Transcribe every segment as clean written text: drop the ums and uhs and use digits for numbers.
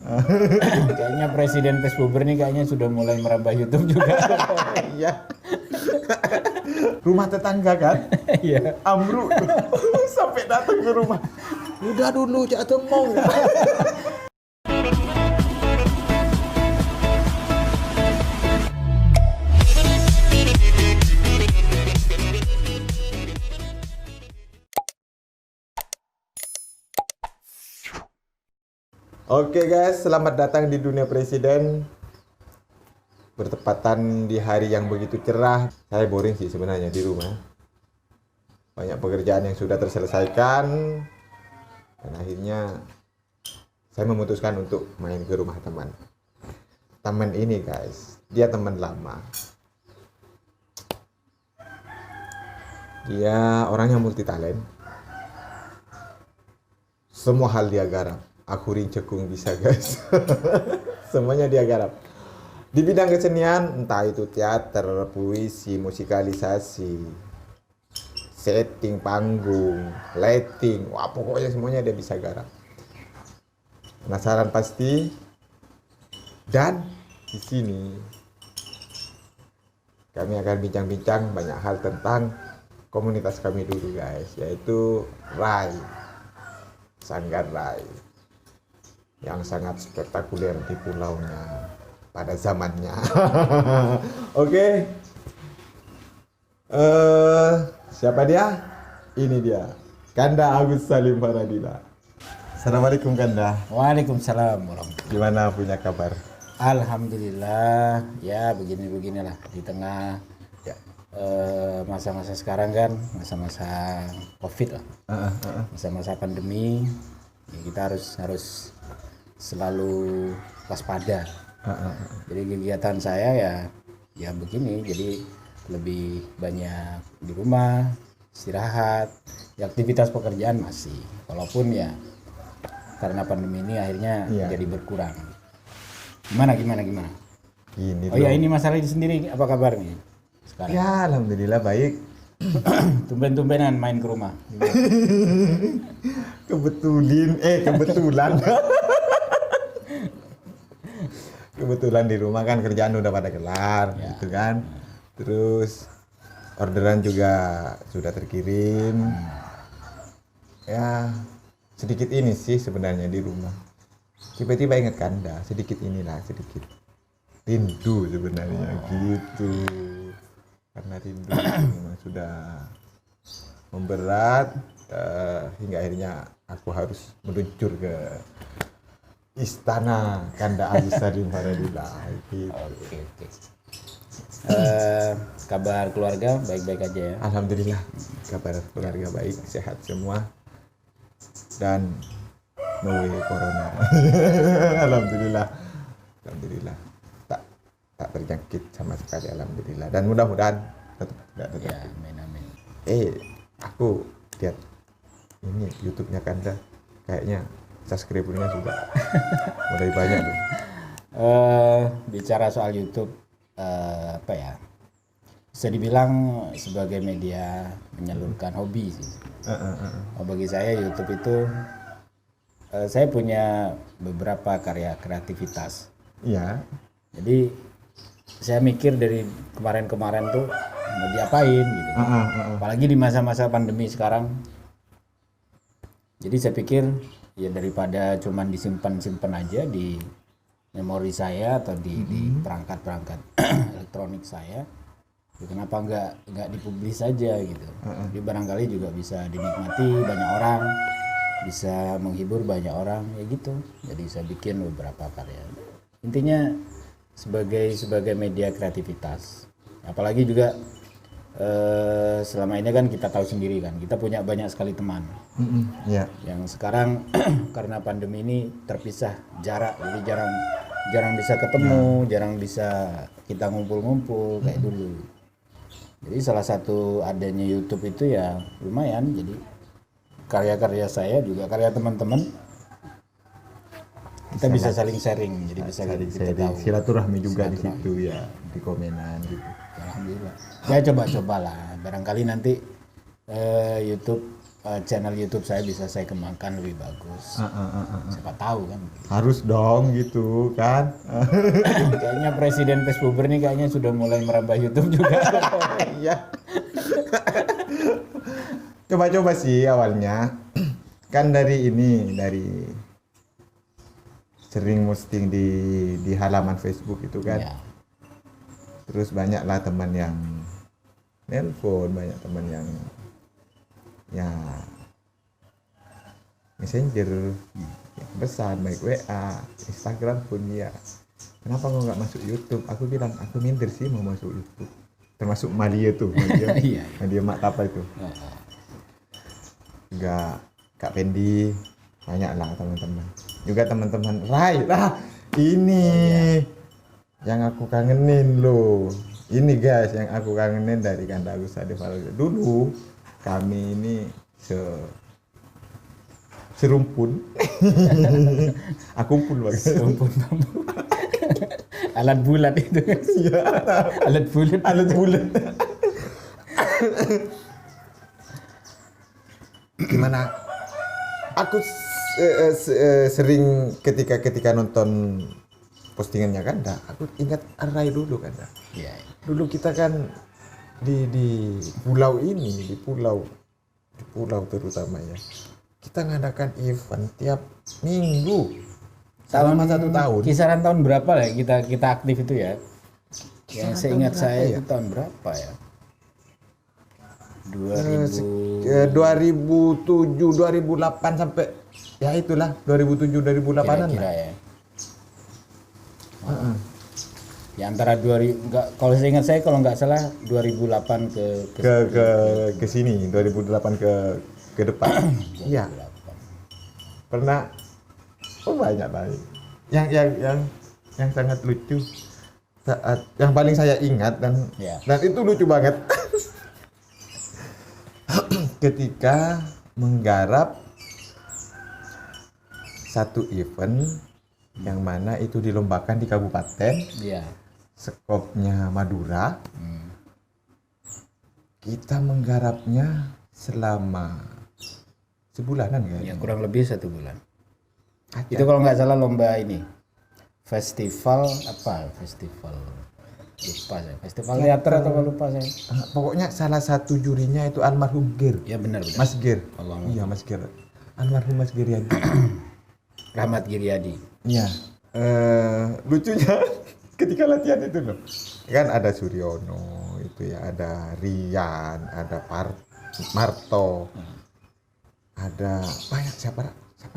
Kayaknya Presiden Pesbuber nih kayaknya sudah mulai merambah YouTube juga. Iya. Rumah tetangga kan? Iya. Ambruk tuh. Sampai datang ke rumah. Udah dulu, Cak Temong. Oke guys, selamat datang di dunia presiden. Bertepatan di hari yang begitu cerah. Saya boring sih sebenarnya di rumah. Banyak pekerjaan yang sudah terselesaikan. Dan akhirnya saya memutuskan untuk main ke rumah teman. Teman ini guys, dia teman lama. Dia orangnya multi talent. Semua hal dia garap. Aku rincekung bisa guys. Semuanya dia garap. Di bidang kesenian, entah itu teater, puisi, musikalisasi, setting panggung, lighting, wah pokoknya semuanya dia bisa garap. Penasaran pasti? Dan di sini kami akan bincang-bincang banyak hal tentang komunitas kami dulu guys, yaitu Rai, Sanggar Rai, yang sangat spektakuler di pulaunya pada zamannya. Oke. Siapa dia? Ini dia, Kanda Agus Salim Faradila. Assalamualaikum Kanda. Waalaikumsalam warahmatullahi. Gimana punya kabar? Alhamdulillah, ya beginilah di tengah Ya. masa-masa sekarang kan, masa-masa COVID lah, masa-masa pandemi, ya kita harus selalu waspada. Jadi kegiatan saya ya begini, jadi lebih banyak di rumah, istirahat, ya aktivitas pekerjaan masih, walaupun ya karena pandemi ini akhirnya jadi berkurang. Gimana? Ini Oh ya, ini masalah itu sendiri, apa kabar nih sekarang? Ya alhamdulillah baik. Tumben-tumbenan main ke rumah. Kebetulan. Kebetulan di rumah kan kerjaan udah pada kelar, gitu kan. Terus orderan juga sudah terkirim. Ya sedikit ini sih sebenarnya di rumah. Tiba-tiba ingat Kanda, sedikit rindu sebenarnya gitu. Karena rindu memang sudah memberat, hingga akhirnya aku harus meluncur ke istana Kanda Agus Salim Faradila gitu. Oke. Kabar keluarga baik-baik aja ya? Alhamdulillah, kabar keluarga baik, sehat semua, dan no way corona. Alhamdulillah tak terjangkit sama sekali, alhamdulillah, dan mudah-mudahan tetap tidak terjangkit. Ya, amin. Aku lihat ini YouTube-nya Kanda, kayaknya subscribernya juga mulai banyak tuh. Bicara soal YouTube, apa ya? Bisa dibilang sebagai media menyalurkan hobi sih. Bagi saya YouTube itu, saya punya beberapa karya kreativitas. Iya. Jadi saya mikir dari kemarin-kemarin tuh mau diapain gitu. Apalagi di masa-masa pandemi sekarang. Jadi saya pikir ya daripada cuman disimpan aja di memori saya atau di perangkat-perangkat elektronik saya, ya kenapa nggak dipublis saja gitu. Jadi barangkali juga bisa dinikmati banyak orang, bisa menghibur banyak orang ya gitu. Jadi saya bikin beberapa karya. Intinya sebagai media kreativitas. Apalagi juga selama ini kan kita tahu sendiri kan, kita punya banyak sekali teman. Yang sekarang karena pandemi ini terpisah jarak, jadi jarang bisa ketemu, jarang bisa kita ngumpul-ngumpul kayak dulu. Jadi salah satu adanya YouTube itu ya lumayan, jadi karya-karya saya juga karya teman-teman kita bisa saling sharing, jadi bisa kita tahu. Silaturahmi juga di situ ya, di komenan gitu. Alhamdulillah. Ya coba-cobalah, barangkali nanti YouTube channel YouTube saya bisa saya kembangkan lebih bagus. Siapa tahu kan. Harus dong gitu kan. Kayaknya Presiden Pesbuber nih kayaknya sudah mulai merambah YouTube juga. Iya. Coba-coba sih awalnya. Kan dari sering posting di halaman Facebook itu kan. Ya. Terus banyaklah teman yang nelpon, banyak teman yang ya Messenger, pesan baik WA, Instagram pun ya. Kenapa kau nggak masuk YouTube? Aku bilang aku minder sih mau masuk YouTube. Termasuk Madia tuh, Iya. Madia Mak Tapa itu. Juga Kak Pendi, banyak lah teman-teman. Juga teman-teman Rai lah. Ini yang aku kangenin loh. Ini guys yang aku kangenin dari Kanda Agus Ade Farouk. Dulu kami ini serumpun. Akumpul banget. Serumpun bambu. Alat bulat itu. Iya. Alat bulat. Alat bulat. Gimana? Aku sering ketika nonton postingannya Kanda, aku ingat Rai dulu Kanda. Iya. Dulu kita kan di pulau ini, di pulau terutama ya, kita ngadakan event tiap minggu selama 1 tahun. Kisaran tahun berapa lah kita aktif itu ya? Yang seingat saya ya? itu tahun berapa ya? 2007, 2008 sampai ya itulah 2007 2008-an kira-kira lah. ya. Ya antara 2000 enggak, kalau saya ingat saya kalau nggak salah 2008 Ke sini 2008 ke depan. Iya. Pernah banyak lah. Yang sangat lucu saat yang paling saya ingat dan itu lucu banget. Ketika menggarap satu event yang mana itu dilombakan di kabupaten. Iya. Skopnya Madura. Kita menggarapnya selama sebulanan kan? Ya kurang lebih 1 bulan. Itu kalau nggak salah lomba ini festival lupa saya, festival teater atau apa lupa saya. Pokoknya salah satu jurinya itu almarhum Gir. Ya benar. Mas Gir. Iya Mas Gir. Almarhum Mas Giryadi. Rahmat Giryadi. Iya. Lucunya ketika latihan itu loh, kan ada Suryono itu ya, ada Rian, ada Marto, ada banyak siapa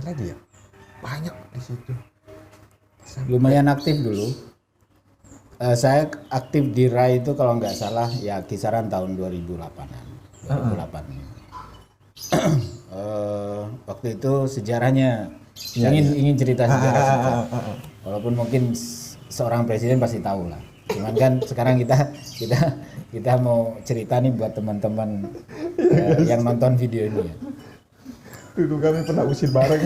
lagi ya, banyak di situ. Lumayan aktif dulu. Saya aktif di RAI itu kalau nggak salah ya kisaran tahun 2008-an. 2008. Waktu itu sejarahnya ingin cerita sejarah. Walaupun mungkin seorang presiden pasti tahu lah. Cuman kan sekarang kita mau cerita nih buat teman-teman yang nonton video ini ya. Dulu kami pernah usir bareng.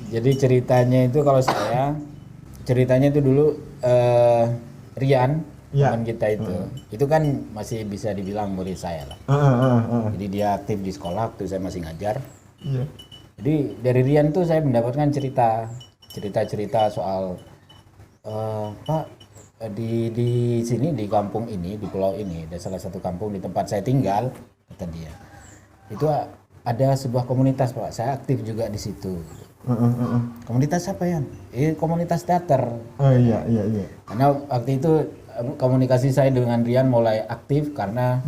Jadi ceritanya itu kalau ceritanya itu dulu Rian teman kita itu kan masih bisa dibilang murid saya lah. Jadi dia aktif di sekolah waktu saya masih ngajar. Jadi dari Rian tuh saya mendapatkan cerita soal Pak di sini di kampung ini, di pulau ini, ada salah satu kampung di tempat saya tinggal, kata dia. Itu ada sebuah komunitas Pak, saya aktif juga di situ. Komunitas apa ya? Komunitas teater. Oh iya. Karena waktu itu komunikasi saya dengan Rian mulai aktif karena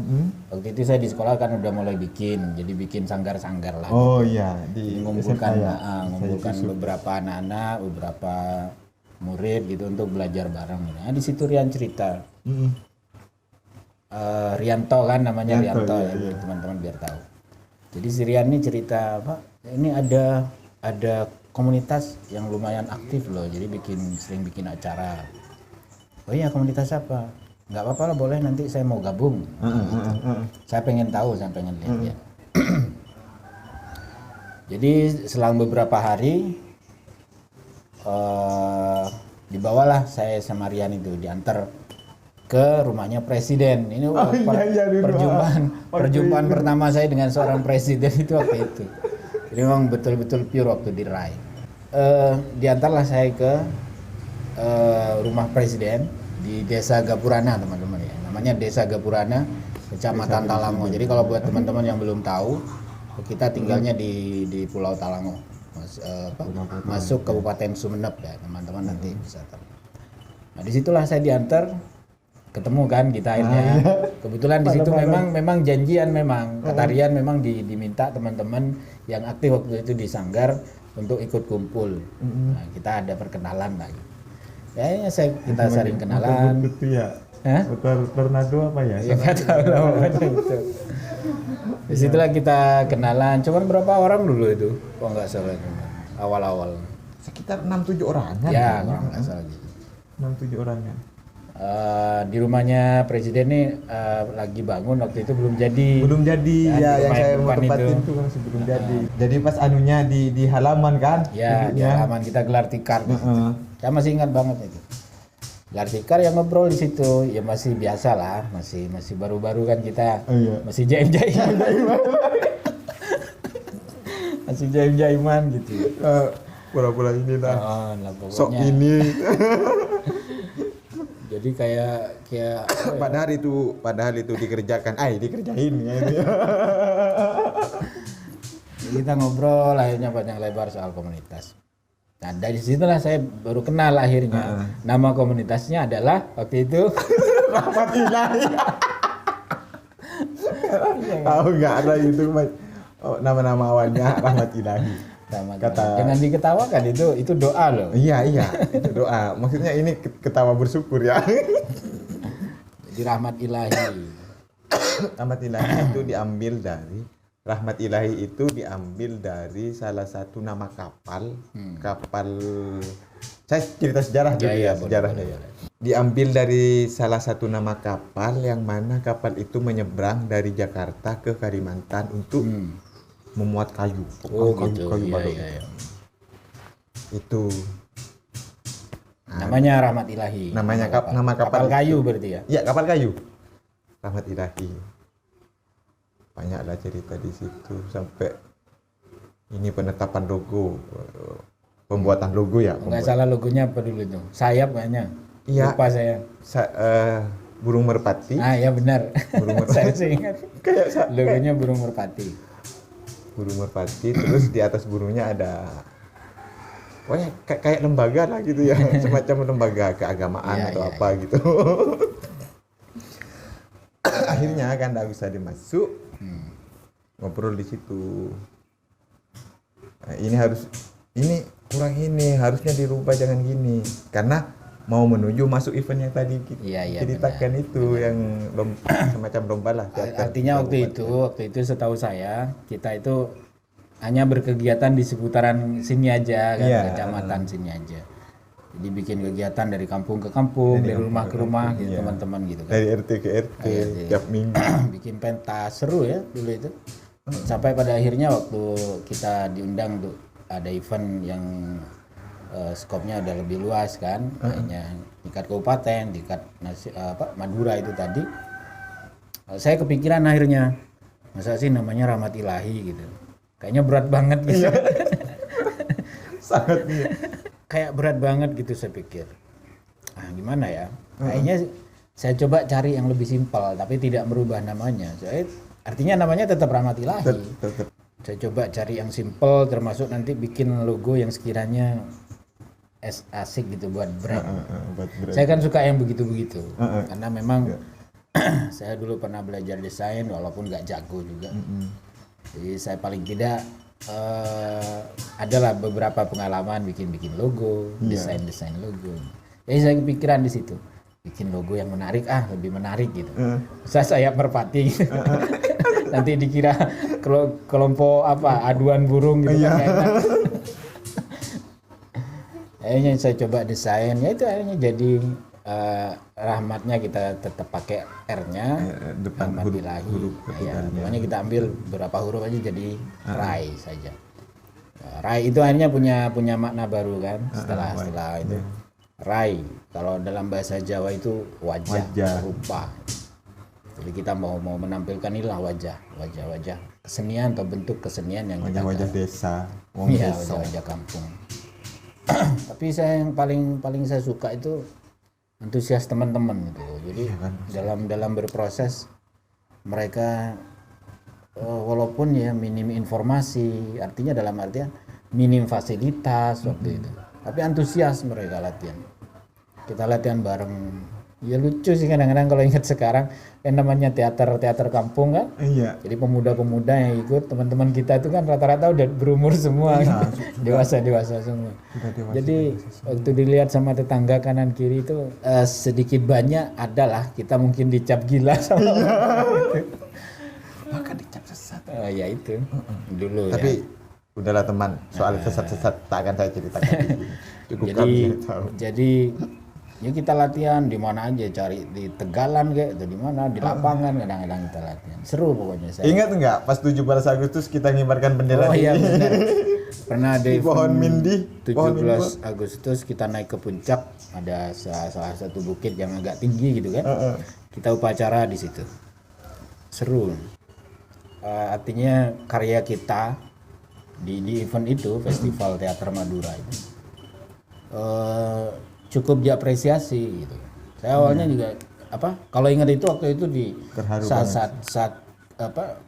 waktu itu saya di sekolah kan udah mulai jadi bikin sanggar-sanggar lah. Oh iya, mengumpulkan beberapa anak-anak, beberapa murid gitu untuk belajar bareng. Nah, di situ Rian cerita. Rianto kan namanya Rianto ya, teman-teman biar tahu. Jadi si Rian ini cerita, Pak, ini ada komunitas yang lumayan aktif loh, jadi sering bikin acara. Oh iya, komunitas apa? Nggak apa-apa lah, boleh, nanti saya mau gabung. Saya pengen tahu, saya pengen lihat ya. Jadi selang beberapa hari dibawalah saya sama Rian itu, diantar ke rumahnya presiden. Ini perjumpaan pertama saya dengan seorang presiden itu waktu itu. Jadi memang betul-betul pure waktu di RAI. Diantarlah saya ke rumah presiden di Desa Gapurana, teman-teman ya. Namanya Desa Gapurana, Kecamatan Talango. Jadi kalau buat teman-teman yang belum tahu, kita tinggalnya di Pulau Talango. Masuk Kabupaten Sumeneb ya, teman-teman nanti bisa tahu. Nah, disitulah saya diantar, ketemu kan kita akhirnya. Kebetulan di situ memang janjian, memang kata Rian memang diminta teman-teman yang aktif waktu itu di Sanggar untuk ikut kumpul. Nah, kita ada perkenalan lagi. Kayaknya kita sering kenalan. Tornado apa ya? Ya nggak tahu lah pokoknya itu. Disitulah kita kenalan. Cuman berapa orang dulu itu? Kok nggak salah awal-awal. Sekitar 6-7 orang kan? Ya kalau nggak salah gitu. 6-7 orang kan. Di rumahnya presiden nih lagi bangun waktu itu belum jadi. Belum jadi ya, yang saya mau tempatin itu masih belum jadi. Jadi pas anunya di halaman kan? Ya, di halaman kita gelar tikar. Saya masih ingat banget itu. Gelar tikar yang ngobrol di situ, ya masih biasa lah, masih baru-baru kan kita, masih jaim-jaiman. Masih jaim-jaiman gitu. Pura-pura ini lah. Pokoknya. Sok ini. Jadi kayak padahal itu dikerjakan, dikerjain ya ini. Kita ngobrol akhirnya panjang lebar soal komunitas. Nah dari situlah saya baru kenal akhirnya. Nama komunitasnya adalah waktu itu Rahmat Ilahi. Tahu nggak ada itu nama-nama awalnya Rahmat Ilahi. Jangan diketawakan, itu doa loh. Iya itu doa. Maksudnya ini ketawa bersyukur ya. Jadi Rahmat Ilahi. Rahmat Ilahi itu diambil dari salah satu nama kapal. Saya cerita sejarah dulu ya, sejarahnya. Diambil dari salah satu nama kapal yang mana kapal itu menyeberang dari Jakarta ke Kalimantan untuk memuat kayu. Kayu balok. Iya. Itu namanya Rahmat Ilahi. Nama kapal kayu berarti ya? Iya, kapal kayu. Rahmat Ilahi. Banyaklah cerita di situ sampai ini penetapan logo, pembuatan logo ya. Enggak salah logonya apa dulu itu? Sayap kayaknya. Iya. Lupa saya. Burung merpati. Ya benar. Burung merpati. Saya sih ingat. Logonya burung merpati. Burung merpati, terus di atas burungnya ada kayak lembaga lah gitu ya, semacam lembaga keagamaan atau apa gitu. Akhirnya kan nggak bisa dimasuk, ngobrol di situ. Nah, ini kurang ini, harusnya dirubah, jangan gini, karena mau menuju masuk event yang tadi ceritakan itu yang semacam lomba lah. Artinya waktu itu setahu saya kita itu hanya berkegiatan di seputaran sini aja kan, kecamatan sini aja. Jadi bikin kegiatan dari kampung ke kampung, dari rumah ke rumah gitu, teman-teman gitu kan. Dari RT ke RT tiap minggu. Bikin pentas, seru ya dulu itu. Sampai pada akhirnya waktu kita diundang untuk ada event yang skopnya udah lebih luas kan, hanya tingkat kabupaten, tingkat Madura itu tadi. Saya kepikiran akhirnya, masa sih namanya Rahmat Ilahi gitu. Kayaknya berat banget gitu. Sangat kayak berat banget gitu saya pikir. Gimana ya? Kayaknya saya coba cari yang lebih simpel tapi tidak merubah namanya. Artinya namanya tetap Rahmat Ilahi. Tetap. Saya coba cari yang simpel, termasuk nanti bikin logo yang sekiranya asik gitu buat brand. Saya kan suka yang begitu-begitu. Karena memang saya dulu pernah belajar desain walaupun nggak jago juga. Jadi saya paling tidak adalah beberapa pengalaman bikin logo, desain logo. Jadi saya kepikiran di situ, bikin logo yang menarik, lebih menarik gitu. Saya merpati gitu. Nanti dikira kelompok aduan burung gitu kan. Akhirnya saya coba desain, ya itu akhirnya jadi rahmatnya kita tetap pakai R-nya, depan Rahmat Ilahi. Makanya kita ambil beberapa huruf aja jadi Rai saja. Rai itu akhirnya punya makna baru kan setelah itu. rai. Kalau dalam bahasa Jawa itu wajah, Wajah. rupa. Jadi kita mau menampilkan inilah wajah kesenian atau bentuk kesenian yang kita Wajah-wajah desa, wong iya, desa. wajah kampung. Tapi saya yang paling saya suka itu antusias teman-teman gitu. Jadi dalam berproses mereka walaupun ya minim informasi, artinya dalam artian minim fasilitas waktu itu. Tapi antusias mereka latihan. Kita latihan bareng. Ya lucu sih kadang-kadang kalau ingat sekarang yang namanya teater kampung kan. Iya. Jadi pemuda-pemuda yang ikut, teman-teman kita itu kan rata-rata udah berumur semua, dewasa semua. Sudah dewasa. Jadi waktu dilihat sama tetangga kanan kiri itu sedikit banyak adalah kita mungkin dicap gila sama Maka dicap sesat. ya itu dulu Tapi ya. udahlah teman, soal sesat-sesat tak akan saya ceritakan di sini. Cukup Jadi kami tahu. jadi ya kita latihan di mana aja, cari di Tegalan kayak atau di mana di lapangan kadang-kadang kita latihan. Seru pokoknya saya. Ingat enggak pas 17 Agustus kita ngibarkan bendera Oh iya ini? benar. Pernah ada Di pohon event mindi, pohon 17 Agustus kita naik ke puncak, ada salah satu bukit yang agak tinggi gitu kan. Kita upacara di situ. Seru. Artinya karya kita di event itu, Festival Teater Madura itu cukup diapresiasi gitu. Saya awalnya juga kalau ingat itu waktu itu di Terharu saat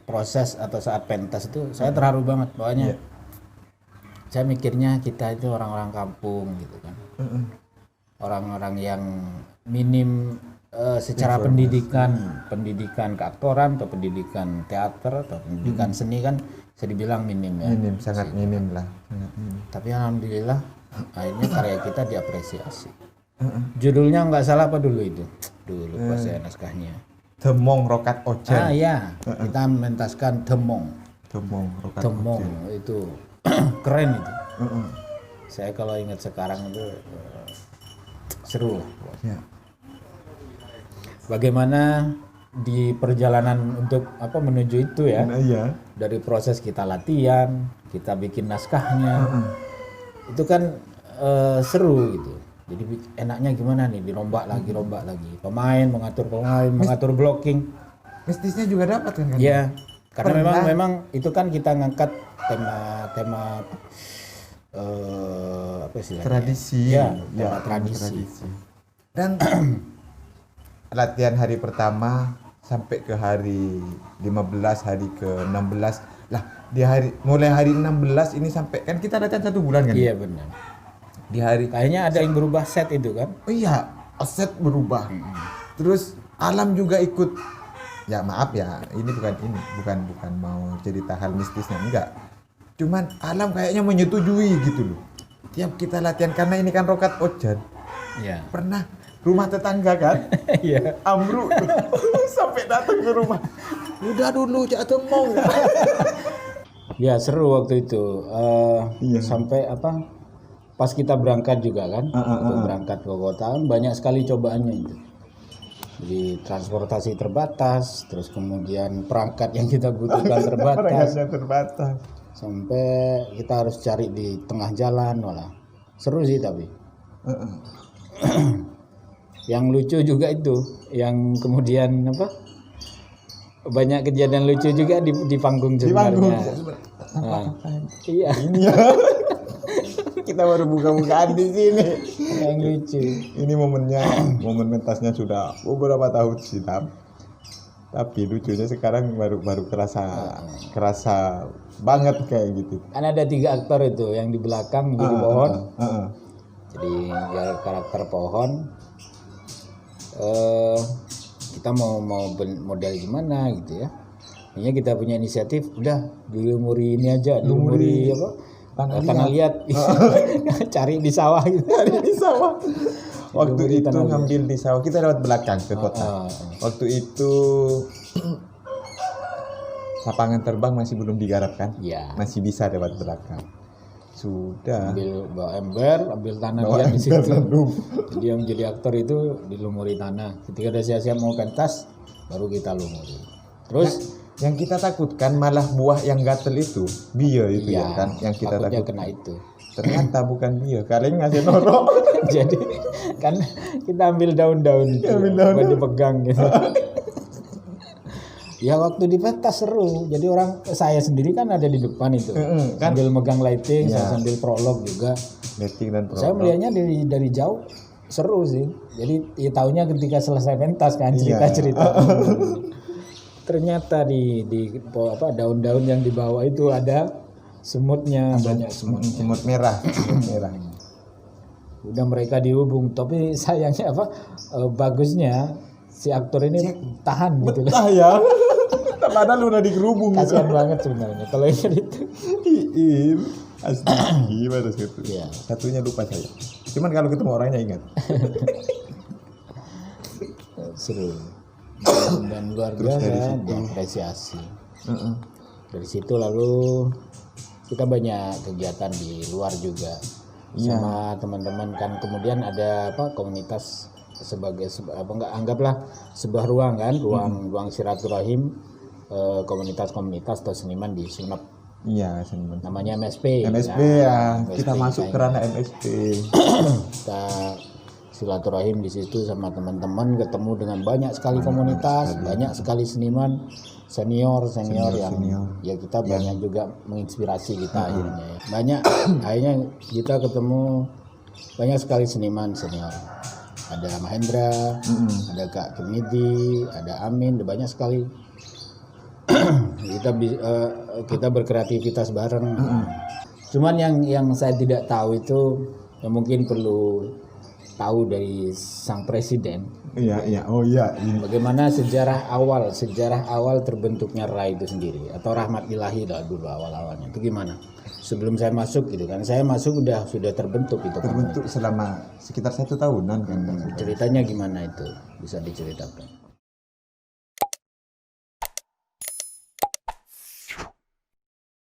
proses atau saat pentas itu saya terharu banget pokoknya. Saya mikirnya kita itu orang-orang kampung gitu kan. Orang-orang yang minim secara pendidikan keaktoran atau pendidikan teater atau pendidikan seni kan bisa dibilang minim ya. Minim, sangat minim lah. Sangat minim. Tapi alhamdulillah akhirnya karya kita diapresiasi. Judulnya nggak salah apa dulu itu? Dulu pas saya naskahnya. Temong Rokat Ojan. Ya, kita mentaskan Temong. Temong Rokat Temong Ojan. itu keren itu. Saya kalau ingat sekarang itu seru lah. Ya. Bagaimana di perjalanan untuk menuju itu ya? Nah, iya. Dari proses kita latihan, kita bikin naskahnya, itu kan seru gitu. Jadi enaknya gimana nih, dirombak lagi. Pemain mengatur blocking. Mistisnya juga dapat kan? Ya, karena memang itu kan kita ngangkat tema apa istilahnya? Tradisi. Ya, Ya, tradisi. Dan latihan hari pertama sampai ke hari 15, hari ke 16 lah, mulai hari 16 ini sampai kan kita latihan 1 bulan kan? Iya benar. Di hari Kayaknya ada yang berubah set itu kan? oh iya, aset berubah. Terus alam juga ikut. Ya maaf ya, ini bukan mau cerita hal mistisnya, enggak. Cuman alam kayaknya menyetujui gitu loh. Tiap kita latihan karena ini kan Rokat Ojan. Iya. Pernah rumah tetangga kan? Iya. Ambruk sampai datang ke rumah. Udah dulu Cak Temong. Ya seru waktu itu. Sampai pas kita berangkat juga kan, untuk berangkat ke kota kan banyak sekali cobaannya itu. Jadi transportasi terbatas, terus kemudian perangkat yang kita butuhkan terbatas, Perangkatnya terbatas. sampai kita harus cari di tengah jalan malah. Seru sih tapi. Yang lucu juga itu, yang kemudian banyak kejadian lucu juga di panggung sebenarnya. Nah, iya. Ini ya. Kita baru buka-bukaan di sini. Yang lucu. Ini momen mentasnya sudah beberapa tahun silam. Tapi lucunya sekarang baru kerasa banget kayak gitu. Kan ada 3 aktor itu, yang di belakang jadi pohon. Jadi ya karakter pohon. Kita mau model gimana gitu ya. Ini kita punya inisiatif, udah dilumuri ini aja, dilumuri tanah liat. Cari di sawah gitu. Cari di sawah. Waktu Dilumuri itu tanah liat. ngambil di sawah, kita lewat belakang ke kota. Waktu itu lapangan terbang masih belum digarap kan? Iya. Masih bisa lewat belakang. Sudah. Bawa ember, ambil tanah liat di situ. Jadi yang jadi aktor itu dilumuri tanah. Ketika udah siap-siap mau pentas, baru kita lumuri. Terus Yang kita takutkan malah buah yang gatel itu, bio itu ya kan, yang kita takutnya takut. kena itu. Ternyata bukan dia, kalian ngasih norok. Jadi kan kita ambil daun-daun itu buat dipegang gitu. Ya waktu di pentas seru. Jadi saya sendiri kan ada di depan itu. kan? Sambil megang lighting, saya sambil prolog juga. Lighting dan Saya melihatnya dari jauh seru sih. Jadi ya tahunya ketika selesai pentas kan cerita-cerita. Ternyata di daun-daun yang dibawa itu ada semutnya, banyak semut. Semut merah, semut merah. Udah mereka dihubung, tapi sayangnya bagusnya si aktor ini tahan gitu loh. Betah ya. Padahal udah digerubung gitu. Kasihan banget sebenarnya kalau yang itu. Iin. Asli gimana satu? Iya. Satunya lupa saya. Cuman kalau ketemu orangnya ingat. Seru. Dan luar biasa diapresiasi. Dari situ lalu kita banyak kegiatan di luar juga sama teman-teman kan. Kemudian ada komunitas anggaplah sebuah ruang kan, ruang silaturahim komunitas-komunitas atau seniman di Sumenep. Iya, seniman. Namanya MSP. MSP ya. Kita masuk ke ranah MSP. Kita silaturahim di situ sama teman-teman, ketemu dengan banyak sekali komunitas, banyak sekali seniman senior yang ya kita banyak juga menginspirasi kita akhirnya ya. Akhirnya kita ketemu banyak sekali seniman senior. Ada Mahendra, ada Kak Kemidi, ada Amin, ada banyak sekali. Kita berkreativitas bareng. Cuman yang saya tidak tahu itu yang mungkin perlu tahu dari sang presiden. Iya. Oh iya. Bagaimana sejarah awal terbentuknya RAI itu sendiri atau Rahmat Ilahi dulu awal-awalnya itu gimana? Sebelum saya masuk gitu kan, saya masuk sudah terbentuk itu. Terbentuk selama sekitar 1 tahunan kan. Ceritanya gimana itu? Bisa diceritakan?